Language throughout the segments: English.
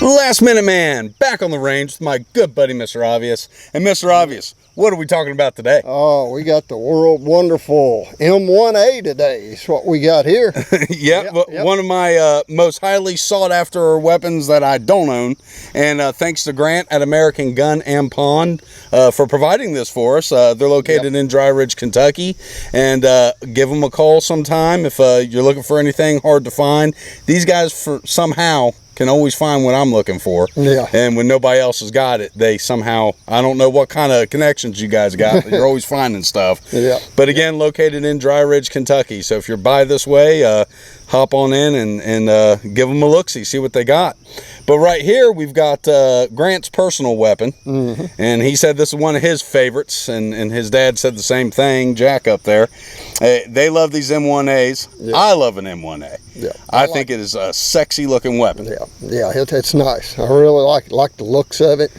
Last Minute Man, back on the range with my good buddy Mr. Obvious. And Mr. Obvious, what are we talking about today? Oh, we got the world wonderful M1A today. Is what we got here. Yep. One of my most highly sought after weapons that I don't own. And thanks to Grant at American Gun and Pawn for providing this for us. They're located in Dry Ridge, Kentucky. And give them a call sometime if you're looking for anything hard to find. These guys somehow can always find what I'm looking for. Yeah. And when nobody else has got it, they somehow, I don't know what kind of connections you guys got, but you're always finding stuff. Yeah. But again, located in Dry Ridge, Kentucky. So if you're by this way, hop on in and give them a look-see, see what they got. But right here, we've got Grant's personal weapon. Mm-hmm. And he said this is one of his favorites, and his dad said the same thing, Jack up there. They love these M1As. Yeah. I love an M1A. Yeah. I think it is a sexy looking weapon. Yeah, it's nice. I really like the looks of it.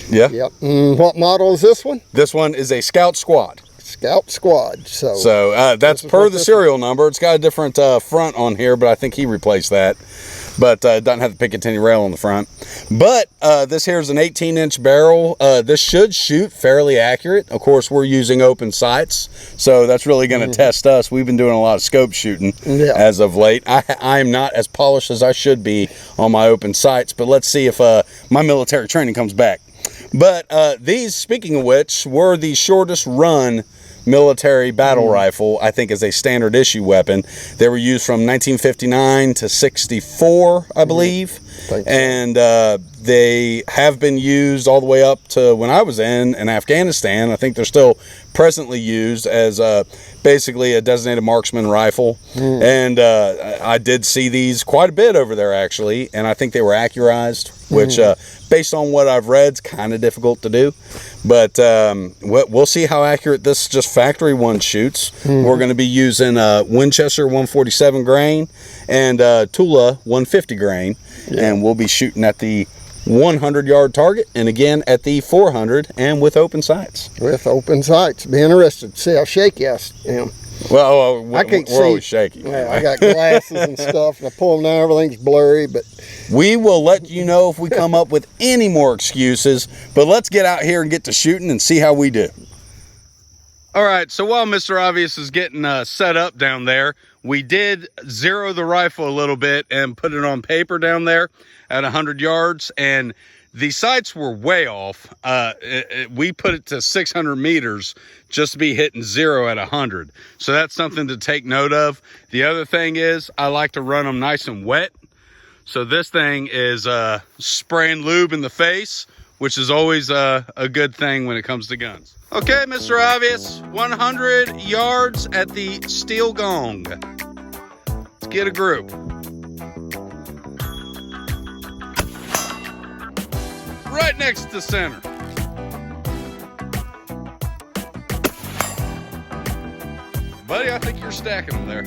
Yeah. Yep. What model is this one? This one is a Scout Squad. Scout Squad. So that's per the serial number. It's got a different front on here, but I think he replaced that. But it doesn't have the Picatinny rail on the front. But this here is an 18-inch barrel. This should shoot fairly accurate. Of course, we're using open sights, so that's really going to test us. We've been doing a lot of scope shooting as of late. I am not as polished as I should be on my open sights, but let's see if my military training comes back. But these, speaking of which, were the shortest run military battle rifle, I think, is a standard issue weapon. They were used from 1959 to 64, I believe. And they have been used all the way up to when I was in Afghanistan. I think they're still presently used as basically a designated marksman rifle. And I did see these quite a bit over there, actually, and I think they were accurized, which based on what I've read is kind of difficult to do. But we'll see how accurate this just factory one shoots. We're going to be using Winchester 147 grain and Tula 150 grain. And we'll be shooting at the 100-yard target, and again at the 400, and with open sights. With open sights. Be interested to see how shaky I am. Well, I can't see. We're always shaky. Yeah, I got glasses and stuff, and I pull them down, everything's blurry, but we will let you know if we come up with any more excuses. But let's get out here and get to shooting and see how we do. All right, so while Mr. Obvious is getting set up down there, we did zero the rifle a little bit and put it on paper down there at 100 yards, and the sights were way off. We put it to 600 meters just to be hitting zero at 100. So that's something to take note of. The other thing is I like to run them nice and wet. So this thing is spraying lube in the face, which is always a good thing when it comes to guns. Okay, Mr. Obvious, 100 yards at the steel gong. Let's get a group. Right next to center. Buddy, I think you're stacking them there.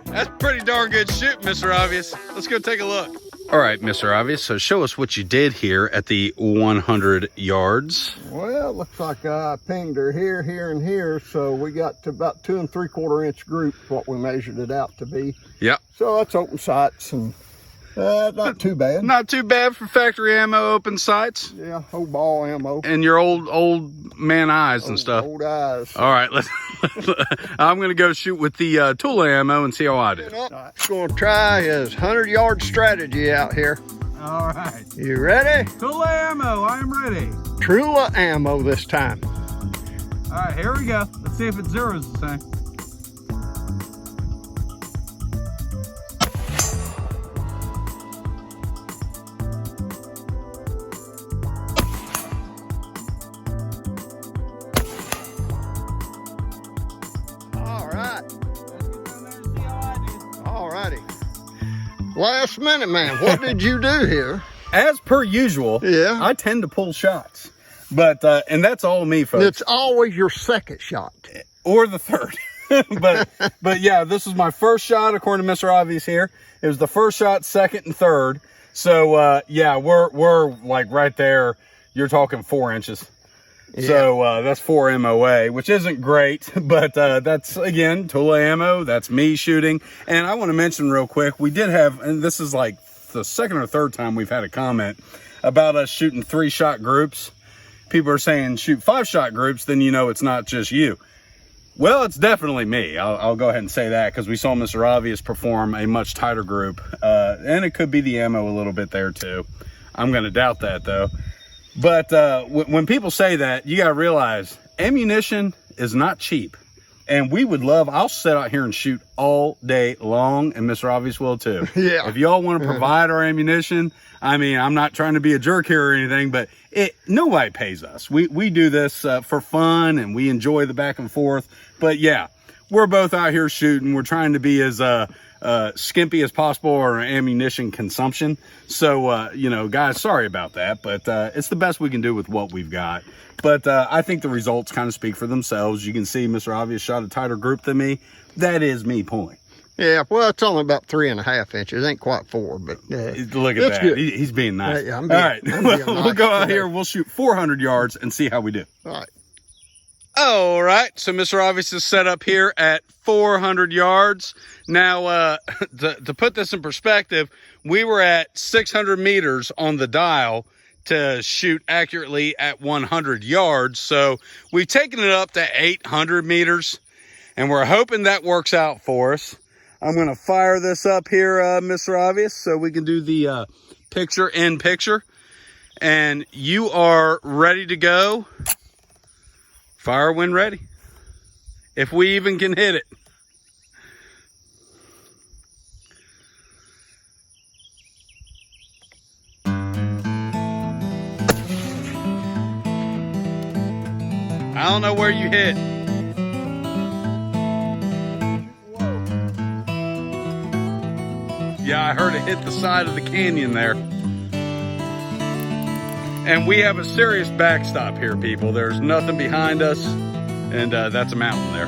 That's pretty darn good shoot, Mr. Obvious. Let's go take a look. All right, Mr. Obvious, so show us what you did here at the 100 yards. Well, it looks like I pinged her here, here, and here, so we got to about 2 3/4 inch group, what we measured it out to be. Yep. So that's open sights, and not too bad. Not too bad for factory ammo, open sights. Yeah, old ball ammo. And your old man eyes and stuff. Old eyes. All right, I'm going to go shoot with the Tula ammo and see how I do. All right, going to try his 100-yard strategy out here. All right. You ready? Tula ammo, I am ready. Tula ammo this time. All right, here we go. Let's see if it zeros the same. Last Minute Man, what did you do here? As per usual, I tend to pull shots, but and that's all me, folks. It's always your second shot or the third. but yeah, this was my first shot according to Mr. Obvious here. It was the first shot, second, and third. So yeah, we're like right there. You're talking 4 inches. Yeah. So that's 4 MOA, which isn't great, but that's, again, Tula ammo. That's me shooting. And I want to mention real quick, we did have, and this is like the second or third time we've had a comment about us shooting 3-shot groups. People are saying shoot 5-shot groups, then you know it's not just you. Well, it's definitely me. I'll go ahead and say that, because we saw Mr. Obvious perform a much tighter group. And it could be the ammo a little bit there too. I'm going to doubt that though. But when people say that, you got to realize ammunition is not cheap. And we would love, I'll sit out here and shoot all day long, and Mr. Obvious will too. Yeah. If y'all want to provide our ammunition, I mean, I'm not trying to be a jerk here or anything, but nobody pays us. We do this for fun, and we enjoy the back and forth. But yeah, we're both out here shooting. We're trying to be as skimpy as possible or ammunition consumption. So, you know, guys, sorry about that, but it's the best we can do with what we've got. But I think the results kind of speak for themselves. You can see Mr. Obvious shot a tighter group than me. That is me pulling. Yeah, well, it's only about 3.5 inches. Ain't quite 4, but look at that. He's being nice. Yeah, all right, we'll go out here. We'll shoot 400 yards and see how we do. All right. All right, so Mr. Obvious is set up here at 400 yards. Now, to put this in perspective, we were at 600 meters on the dial to shoot accurately at 100 yards. So we've taken it up to 800 meters, and we're hoping that works out for us. I'm going to fire this up here, Mr. Obvious, so we can do the picture-in-picture. And you are ready to go. Fire when ready. If we even can hit it. I don't know where you hit. Whoa. Yeah, I heard it hit the side of the canyon there. And we have a serious backstop here, people. There's nothing behind us, and that's a mountain there.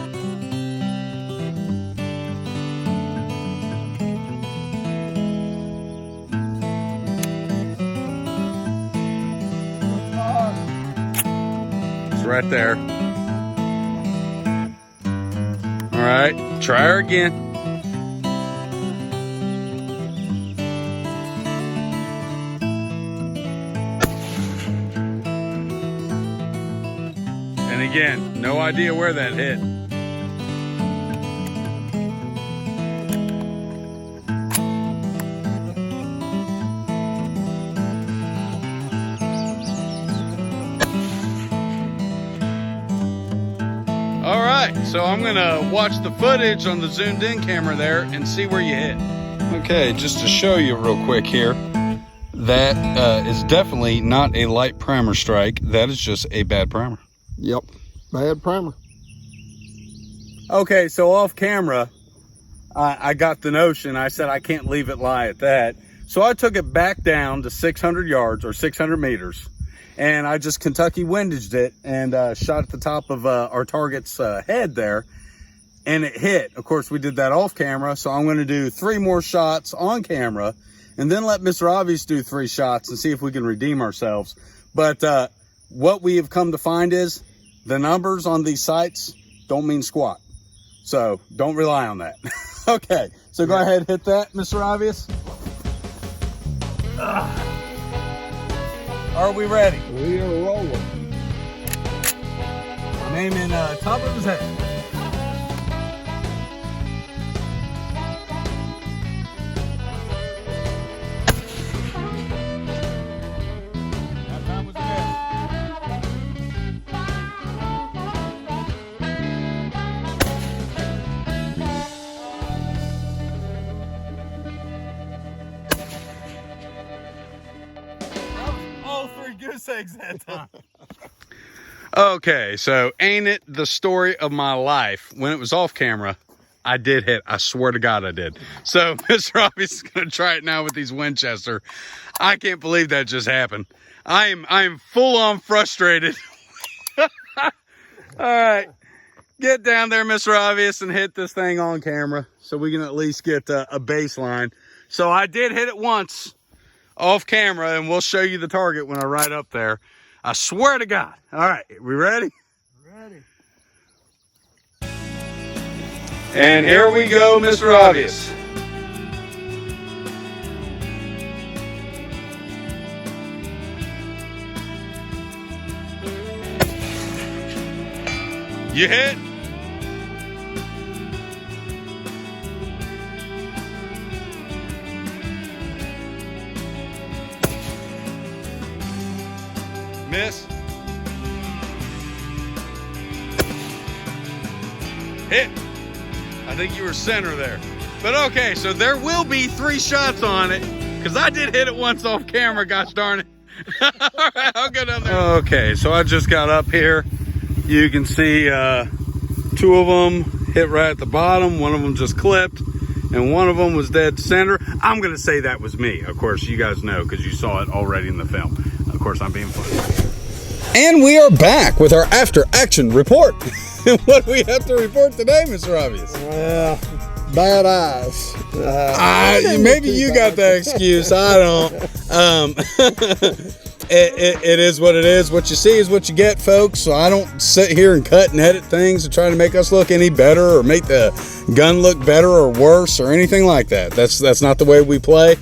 It's right there. All right, try her again. And again, no idea where that hit. All right, so I'm gonna watch the footage on the zoomed in camera there and see where you hit. Okay, just to show you real quick here, that is definitely not a light primer strike. That is just a bad primer. Yep, bad primer. Okay, so off camera, I got the notion. I said I can't leave it lie at that. So I took it back down to 600 yards or 600 meters, and I just Kentucky windaged it and shot at the top of our target's head there, and it hit. Of course, we did that off camera, so I'm going to do 3 more shots on camera, and then let Mr. Obvious do 3 shots and see if we can redeem ourselves. But what we have come to find is the numbers on these sites don't mean squat. So don't rely on that. Okay, so go ahead and hit that, Mr. Obvious. Are we ready? We are rolling. I'm aiming top of his head. That time was a miss. All 3 goose eggs that time. Okay, so ain't it the story of my life? When it was off camera, I did hit. I swear to God I did. So Mr. Obvious is going to try it now with these Winchester. I can't believe that just happened. I am full on frustrated. All right, get down there, Mr. Obvious, and hit this thing on camera so we can at least get a baseline. So I did hit it once off camera, and we'll show you the target when I ride up there. I swear to God. All right, we ready? Ready. And here we go, Mr. Obvious. You hit. Miss. Hit. I think you were center there. But okay, so there will be 3 shots on it, because I did hit it once off camera, gosh darn it. All right, I'll go down there. Okay, so I just got up here. You can see 2 of them hit right at the bottom. One of them just clipped, and one of them was dead center. I'm gonna say that was me. Of course, you guys know because you saw it already in the film. Of course, I'm being funny. And we are back with our after action report. What do we have to report today, Mr. Obvious? Well, bad eyes. Maybe you got that excuse. I don't. It is what it is. What you see is what you get, folks. So I don't sit here and cut and edit things to try to make us look any better or make the gun look better or worse or anything like that. That's not the way we play.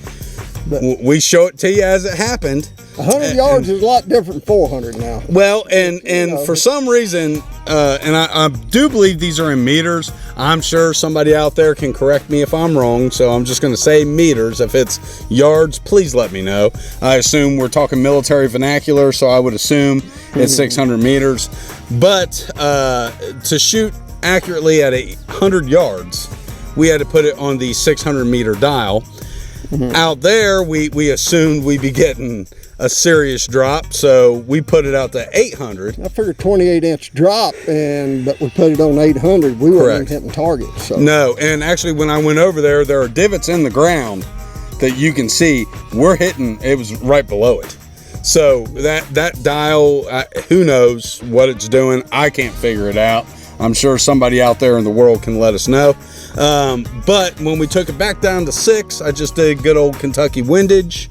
But we show it to you as it happened. 100 yards is a lot different than 400 now. Well, and for some reason, and I do believe these are in meters. I'm sure somebody out there can correct me if I'm wrong, so I'm just going to say meters. If it's yards, please let me know. I assume we're talking military vernacular, so I would assume it's 600 meters. But to shoot accurately at 100 yards, we had to put it on the 600 meter dial. Out there, we assumed we'd be getting a serious drop, so we put it out to 800. I figured 28-inch drop, but we put it on 800. We weren't even hitting targets. So. No, and actually when I went over there are divots in the ground that you can see. We're hitting, it was right below it. So that dial, who knows what it's doing? I can't figure it out. I'm sure somebody out there in the world can let us know. But when we took it back down to 6, I just did good old Kentucky windage.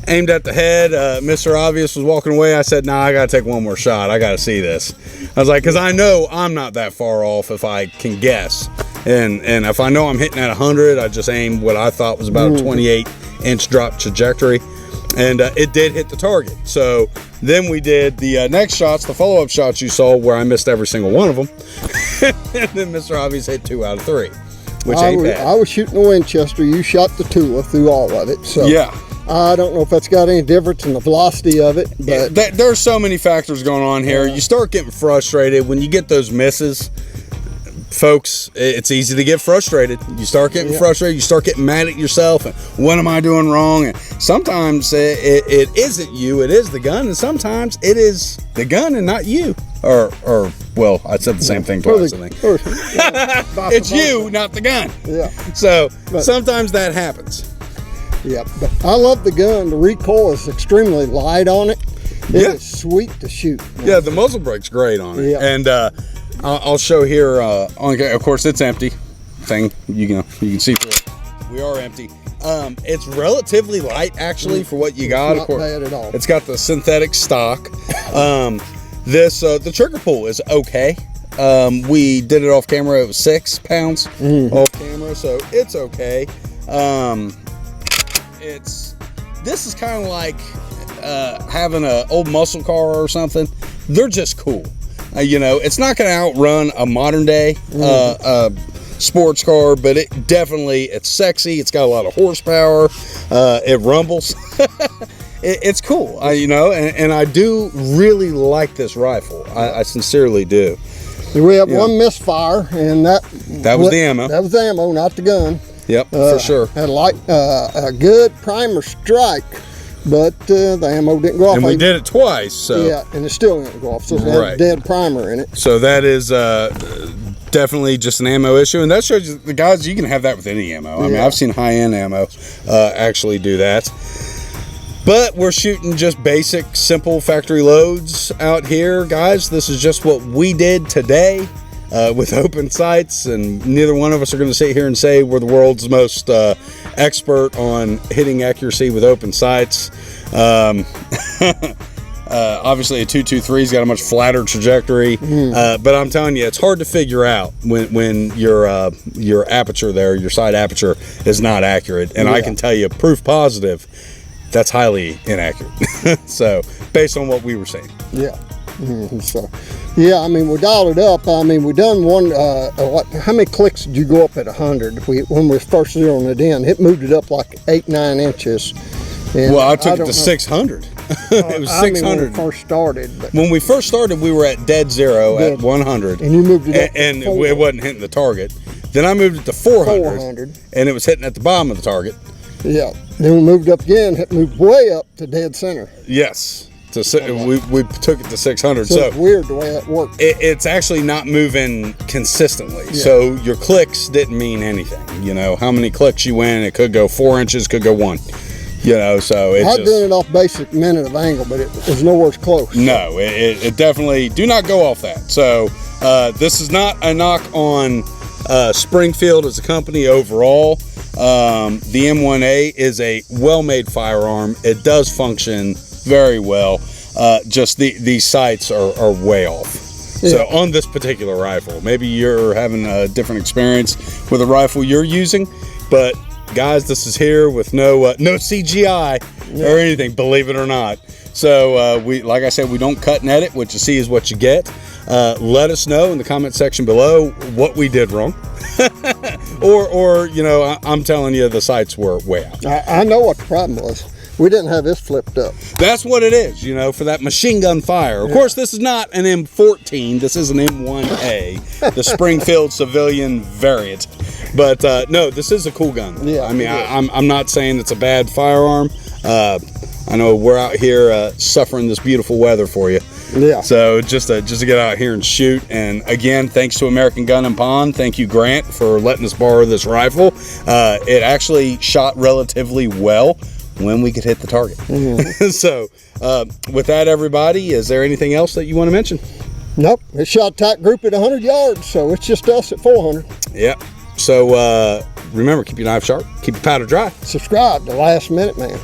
Aimed at the head. Mr. Obvious was walking away. I said, nah, I got to take one more shot. I got to see this. I was like, because I know I'm not that far off if I can guess. And if I know I'm hitting at 100, I just aimed what I thought was about a 28-inch drop trajectory. And it did hit the target. So then we did the next shots, the follow-up shots you saw where I missed every single one of them. And then Mr. Obvious hit 2 out of 3, which ain't bad. I was shooting a Winchester. You shot the Tula through all of it. So yeah. I don't know if that's got any difference in the velocity of it, but there's so many factors going on here. You start getting frustrated when you get those misses. Folks, it's easy to get frustrated. You start getting frustrated. You start getting mad at yourself. And what am I doing wrong? And sometimes it isn't you. It is the gun. And sometimes it is the gun and not you. Or well, I said the same thing twice, I think. It's you, not the gun. Yeah. So sometimes that happens. Yeah, but I love the gun. The recoil is extremely light on it. It is sweet to shoot. Yeah, the muzzle brake's great on it. Yeah. And I'll show here. Of course, it's empty. You can see through it. We are empty. It's relatively light actually for what you got. Not bad at all. It's got the synthetic stock. The trigger pull is okay. We did it off camera. It was 6 pounds off camera, so it's okay. This is kind of like having an old muscle car or something. They're just cool. It's not going to outrun a modern day sports car, but it's sexy. It's got a lot of horsepower. It rumbles. It's cool. And I do really like this rifle. I sincerely do. We have one misfire, and that was the ammo. That was the ammo, not the gun. Yep, for sure. Had a good primer strike, but the ammo didn't go off. And we did it twice, so yeah, and it still didn't go off. So it had a dead primer in it. So that is definitely just an ammo issue, and that shows you, the guys, you can have that with any ammo. I mean, I've seen high-end ammo actually do that. But we're shooting just basic, simple factory loads out here, guys. This is just what we did today. With open sights, and neither one of us are going to sit here and say we're the world's most expert on hitting accuracy with open sights. Obviously, a 2.23's got a much flatter trajectory, but I'm telling you, it's hard to figure out when your aperture there, your side aperture, is not accurate. And I can tell you, proof positive, that's highly inaccurate. So, based on what we were seeing. Yeah. So, yeah, I mean, we dialed it up. I mean, we done one. How many clicks did you go up at 100? When we first zeroing it in, it moved it up like 8-9 inches. And well, I took it to 600. It was 600 when we first started. But when we first started, we were at dead zero at 100, and you moved it up, and it wasn't hitting the target. Then I moved it to 400, and it was hitting at the bottom of the target. Yeah. Then we moved up again. It moved way up to dead center. Yes. We took it to 600. So it's weird the way that worked. It's actually not moving consistently. Yeah. So your clicks didn't mean anything. You know, how many clicks you went, it could go 4 inches, could go 1. You know, so it's I'm doing it off basic minute of angle, but it was nowhere close. No, it definitely, do not go off that. So this is not a knock on Springfield as a company overall. The M1A is a well-made firearm. It does function very well. Just these sights are way off. Yeah. So on this particular rifle, maybe you're having a different experience with a rifle you're using, but guys, this is here with no CGI or anything, believe it or not. So we, like I said, we don't cut and edit. What you see is what you get. Let us know in the comment section below what we did wrong. or you know, I'm telling you, the sights were way out. I know what the problem was. We didn't have this flipped up. That's what it is, you know, for that machine gun fire. Of course, this is not an M14. This is an M1A, the Springfield civilian variant. But no, this is a cool gun. Yeah, I mean, I'm not saying it's a bad firearm. I know we're out here suffering this beautiful weather for you. Yeah. So just to get out here and shoot. And again, thanks to American Gun and Pawn. Thank you, Grant, for letting us borrow this rifle. It actually shot relatively well when we could hit the target. So with that, everybody, is there anything else that you want to mention? Nope. It shot tight group at 100 yards, so it's just us at 400. Yep. So remember, keep your knife sharp, keep your powder dry. Subscribe to Last Minute Man.